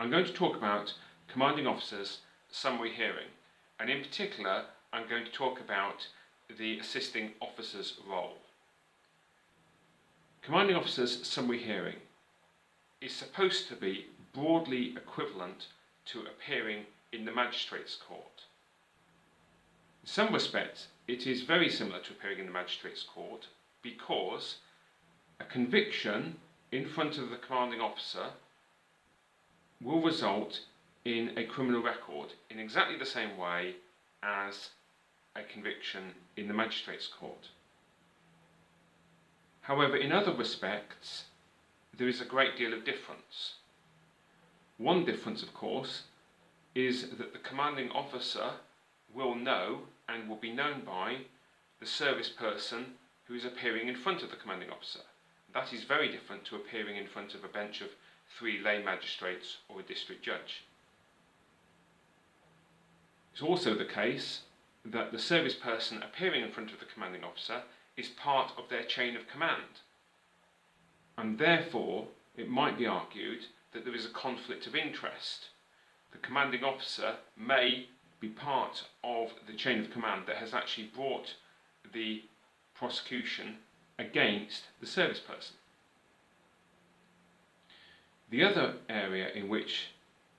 I'm going to talk about commanding officer's summary hearing, and in particular I'm going to talk about the assisting officer's role. Commanding officer's summary hearing is supposed to be broadly equivalent to appearing in the magistrate's court. In some respects it is very similar to appearing in the magistrate's court because a conviction in front of the commanding officer will result in a criminal record in exactly the same way as a conviction in the magistrate's court. However, in other respects, there is a great deal of difference. One difference, of course, is that the commanding officer will know and will be known by the service person who is appearing in front of the commanding officer. That is very different to appearing in front of a bench of 3 lay magistrates or a district judge. It's also the case that the service person appearing in front of the commanding officer is part of their chain of command, and therefore it might be argued that there is a conflict of interest. The commanding officer may be part of the chain of command that has actually brought the prosecution against the service person. The other area in which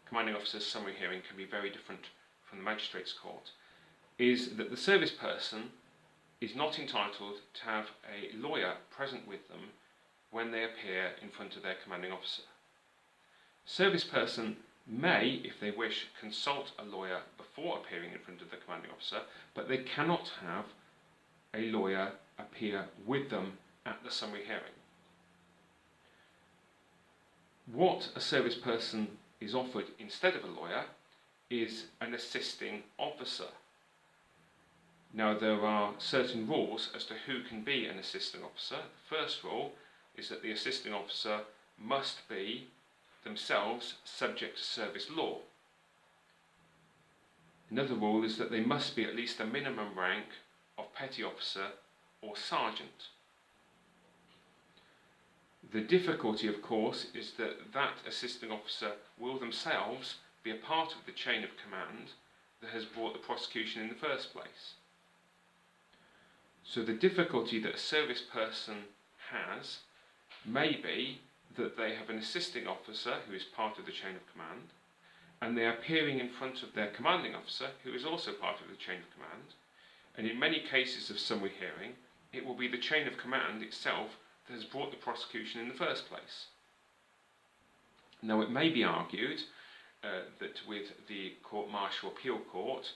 commanding officer's summary hearing can be very different from the magistrate's court is that the service person is not entitled to have a lawyer present with them when they appear in front of their commanding officer. Service person may, if they wish, consult a lawyer before appearing in front of the commanding officer, but they cannot have a lawyer appear with them at the summary hearing. What a service person is offered instead of a lawyer is an assisting officer. Now, there are certain rules as to who can be an assisting officer. The first rule is that the assisting officer must be themselves subject to service law. Another rule is that they must be at least a minimum rank of petty officer or sergeant. The difficulty, of course, is that that assisting officer will themselves be a part of the chain of command that has brought the prosecution in the first place. So the difficulty that a service person has may be that they have an assisting officer who is part of the chain of command, and they are appearing in front of their commanding officer who is also part of the chain of command, and in many cases of summary hearing it will be the chain of command itself that has brought the prosecution in the first place. Now, it may be argued that with the court-martial appeal court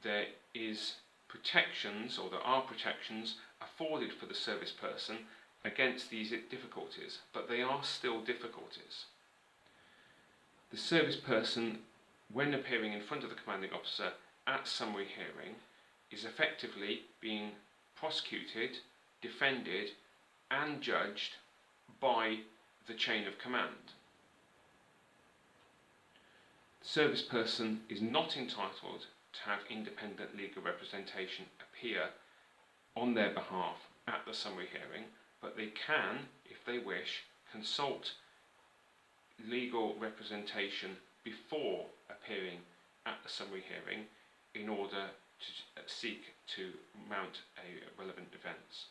there is protections, or there are protections afforded for the service person against these difficulties, but they are still difficulties. The service person, when appearing in front of the commanding officer at summary hearing, is effectively being prosecuted, defended and judged by the chain of command. The service person is not entitled to have independent legal representation appear on their behalf at the summary hearing, but they can, if they wish, consult legal representation before appearing at the summary hearing in order to seek to mount a relevant defence.